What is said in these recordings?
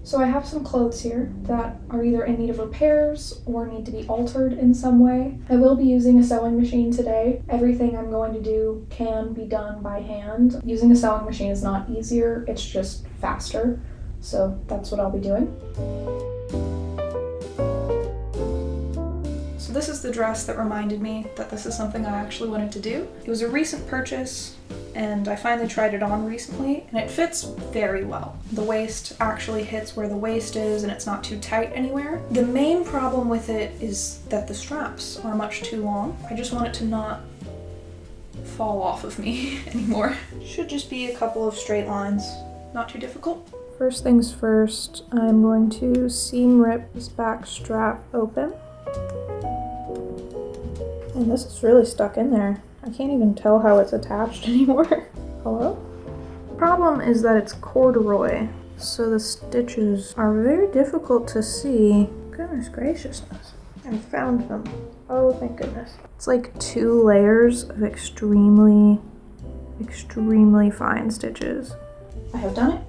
So I have some clothes here that are either in need of repairs or need to be altered in some way. I will be using a sewing machine today. Everything I'm going to do can be done by hand. Using a sewing machine is not easier, it's just faster. So that's what I'll be doing. So this is the dress that reminded me that this is something I actually wanted to do. It was a recent purchase, and I finally tried it on recently, and it fits very well. The waist actually hits where the waist is, and it's not too tight anywhere. The main problem with it is that the straps are much too long. I just want it to not fall off of me anymore. Should just be a couple of straight lines, not too difficult. First things first, I'm going to seam rip this back strap open. And this is really stuck in there. I can't even tell how it's attached anymore. Hello? The problem is that it's corduroy, so the stitches are very difficult to see. Goodness graciousness. I found them. Oh, thank goodness. It's like 2 layers of extremely fine stitches. I have done it.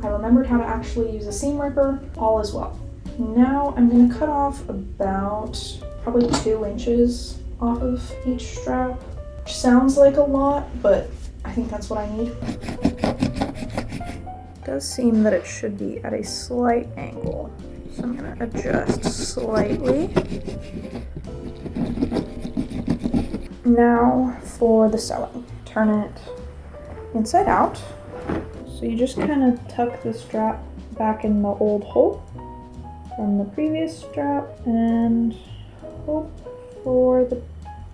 I remembered how to actually use a seam ripper. All is well. Now I'm going to cut off about probably 2 inches off of each strap. Which sounds like a lot, but I think that's what I need. It does seem that it should be at a slight angle, so I'm going to adjust slightly. Now for the sewing. Turn it inside out. So you just kind of tuck the strap back in the old hole from the previous strap and hope for the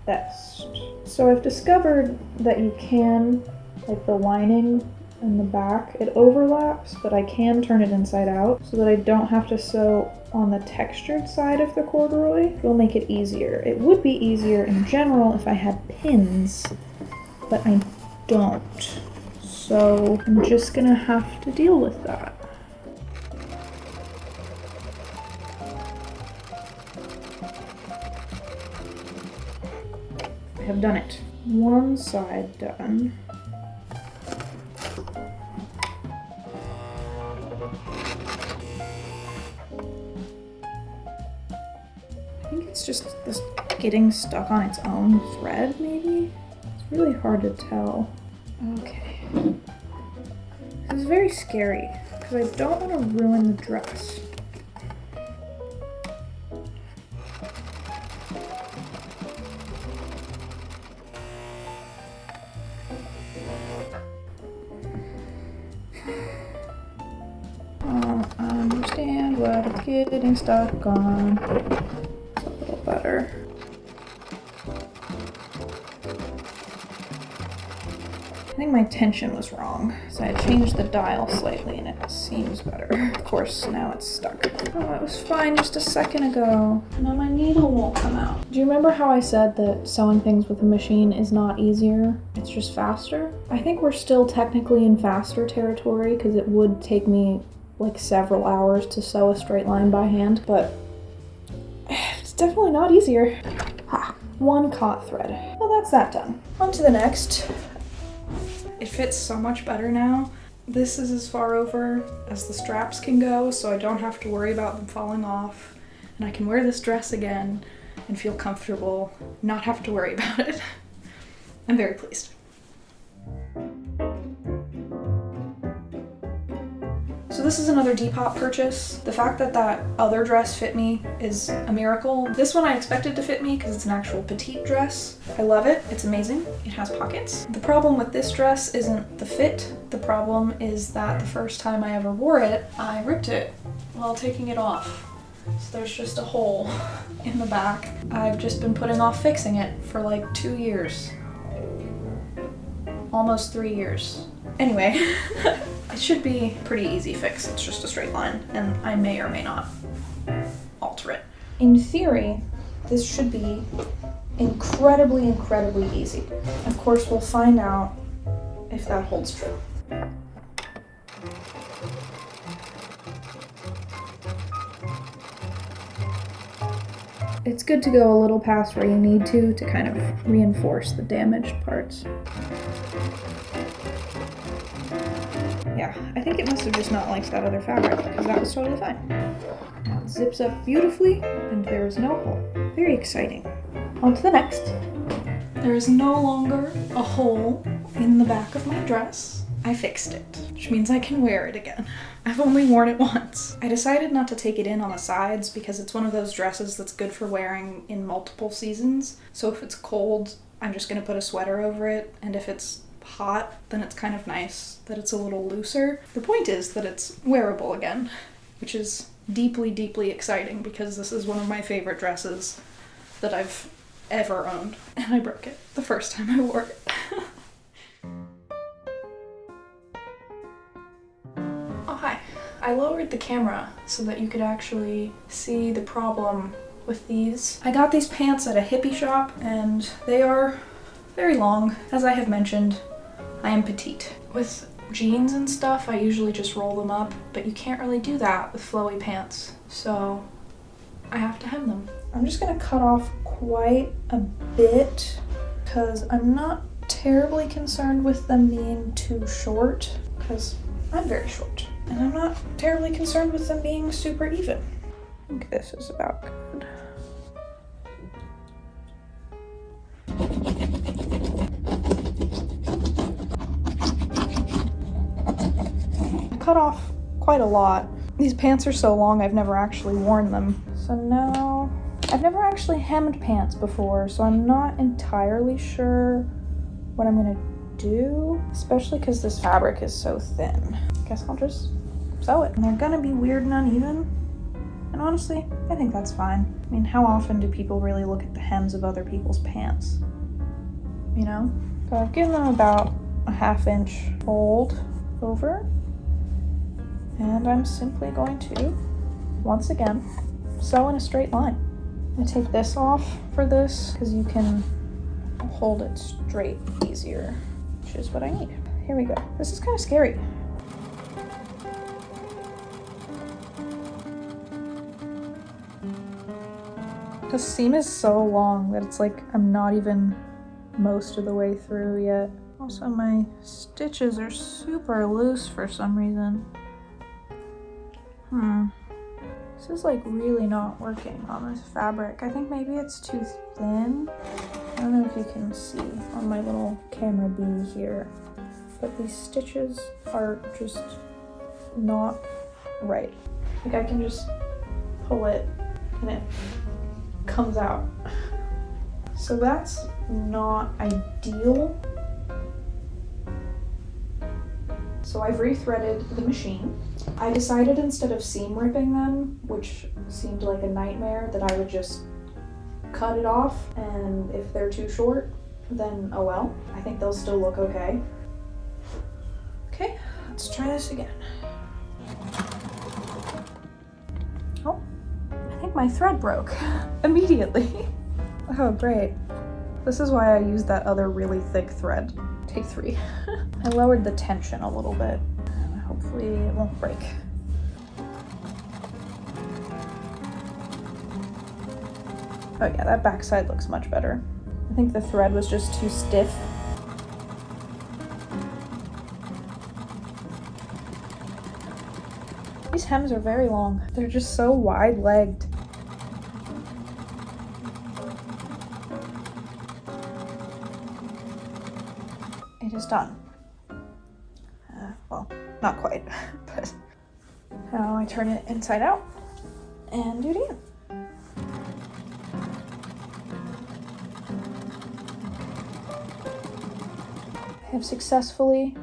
best. So I've discovered that you can, like the lining in the back, it overlaps, but I can turn it inside out so that I don't have to sew on the textured side of the corduroy. It will make it easier. It would be easier in general if I had pins, but I don't. So I'm just gonna have to deal with that. I have done it. One side done. I think it's just this getting stuck on its own thread, maybe? It's really hard to tell. Okay. This is very scary because I don't want to ruin the dress. I understand what it's getting stuck on. It's a little better. I think my tension was wrong, so I changed the dial slightly and it seems better. Of course, now it's stuck. Oh, it was fine just a second ago. Now my needle won't come out. Do you remember how I said that sewing things with a machine is not easier? It's just faster? I think we're still technically in faster territory because it would take me like several hours to sew a straight line by hand, but it's definitely not easier. Ha! 1 caught thread. Well, that's that done. On to the next. It fits so much better now. This is as far over as the straps can go, so I don't have to worry about them falling off. And I can wear this dress again and feel comfortable, not have to worry about it. I'm very pleased. So this is another Depop purchase. The fact that that other dress fit me is a miracle. This one I expected to fit me because it's an actual petite dress. I love it, it's amazing. It has pockets. The problem with this dress isn't the fit. The problem is that the first time I ever wore it, I ripped it while taking it off. So there's just a hole in the back. I've just been putting off fixing it for like 2 years. Almost 3 years. Anyway, it should be a pretty easy fix. It's just a straight line, and I may or may not alter it. In theory, this should be incredibly easy. Of course, we'll find out if that holds true. It's good to go a little past where you need to kind of reinforce the damaged parts. Yeah, I think it must have just not liked that other fabric, because that was totally fine. Now it zips up beautifully, and there is no hole. Very exciting. On to the next. There is no longer a hole in the back of my dress. I fixed it, which means I can wear it again. I've only worn it once. I decided not to take it in on the sides because it's one of those dresses that's good for wearing in multiple seasons. So if it's cold, I'm just gonna put a sweater over it, and if it's hot, then it's kind of nice that it's a little looser. The point is that it's wearable again, which is deeply, deeply exciting because this is one of my favorite dresses that I've ever owned, and I broke it the first time I wore it. Oh, hi. I lowered the camera so that you could actually see the problem with these. I got these pants at a hippie shop, and they are very long. As I have mentioned, I am petite. With jeans and stuff, I usually just roll them up, but you can't really do that with flowy pants, so I have to hem them. I'm just gonna cut off quite a bit because I'm not terribly concerned with them being too short because I'm very short, and I'm not terribly concerned with them being super even. I think this is about good. I cut off quite a lot. These pants are so long I've never actually worn them. So now, I've never actually hemmed pants before, so I'm not entirely sure what I'm gonna do, especially because this fabric is so thin. I guess I'll just sew it. And they're gonna be weird and uneven, and honestly, I think that's fine. I mean, how often do people really look at the hems of other people's pants? You know? So I've given them about a 1/2 inch fold over, and I'm simply going to, once again, sew in a straight line. I'm gonna take this off for this because you can hold it straight easier, which is what I need. Here we go. This is kind of scary. The seam is so long that it's like I'm not even most of the way through yet. Also, my stitches are super loose for some reason. This is like really not working on this fabric. I think maybe it's too thin. I don't know if you can see on my little camera bee here, but these stitches are just not right. Like I can just pull it and it comes out. So that's not ideal. So I've rethreaded the machine. I decided instead of seam ripping them, which seemed like a nightmare, that I would just cut it off, and if they're too short, then oh well. I think they'll still look okay. Okay, let's try this again. Oh, I think my thread broke immediately. Oh, great. This is why I used that other really thick thread. Take 3. I lowered the tension a little bit. Hopefully it won't break. Oh yeah, that backside looks much better. I think the thread was just too stiff. These hems are very long. They're just so wide-legged. It is done. Well, not quite, but now I turn it inside out and do it again. I have successfully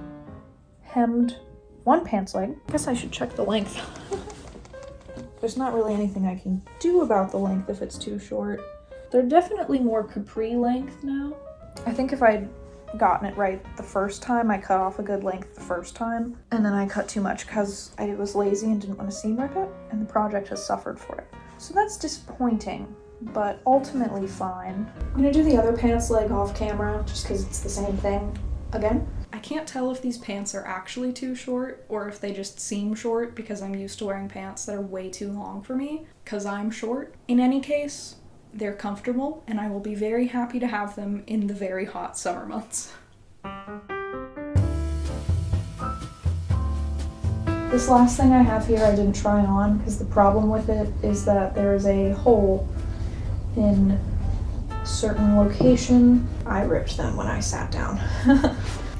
hemmed one pants leg. I guess I should check the length. There's not really anything I can do about the length if it's too short. They're definitely more capri length now. I think if I'd gotten it right the first time, I cut off a good length the first time, and then I cut too much because I was lazy and didn't want to seam rip it, and the project has suffered for it. So that's disappointing, but ultimately fine. I'm gonna do the other pants leg off camera just because it's the same thing again. I can't tell if these pants are actually too short or if they just seem short because I'm used to wearing pants that are way too long for me because I'm short. In any case, they're comfortable, and I will be very happy to have them in the very hot summer months. This last thing I have here I didn't try on because the problem with it is that there is a hole in a certain location. I ripped them when I sat down.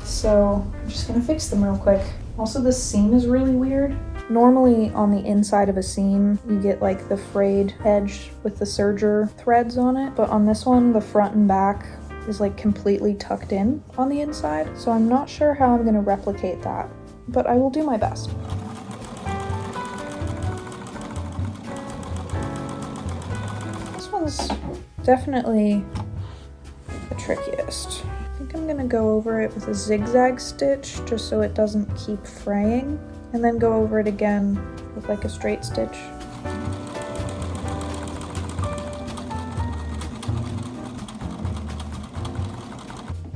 So I'm just gonna fix them real quick. Also, this seam is really weird. Normally on the inside of a seam, you get like the frayed edge with the serger threads on it, but on this one, the front and back is like completely tucked in on the inside. So I'm not sure how I'm gonna replicate that, but I will do my best. This one's definitely the trickiest. I think I'm gonna go over it with a zigzag stitch just so it doesn't keep fraying, and then go over it again with like a straight stitch.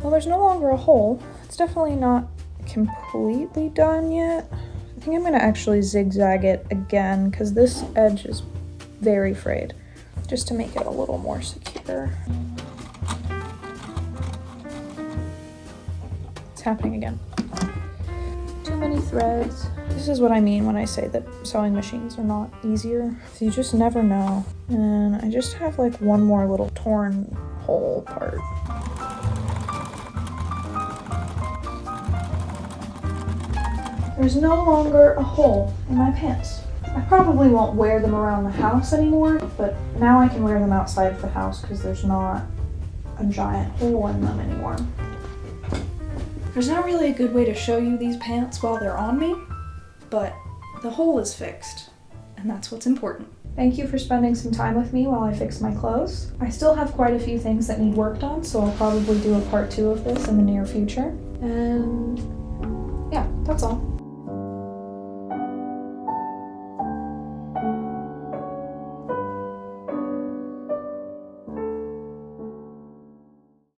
Well, there's no longer a hole. It's definitely not completely done yet. I think I'm gonna actually zigzag it again because this edge is very frayed, just to make it a little more secure. It's happening again. Too many threads. This is what I mean when I say that sewing machines are not easier. So you just never know. And I just have like one more little torn hole part. There's no longer a hole in my pants. I probably won't wear them around the house anymore, but now I can wear them outside of the house because there's not a giant hole in them anymore. There's not really a good way to show you these pants while they're on me, but the hole is fixed, and that's what's important. Thank you for spending some time with me while I fix my clothes. I still have quite a few things that need worked on, so I'll probably do a part 2 of this in the near future. And yeah, that's all.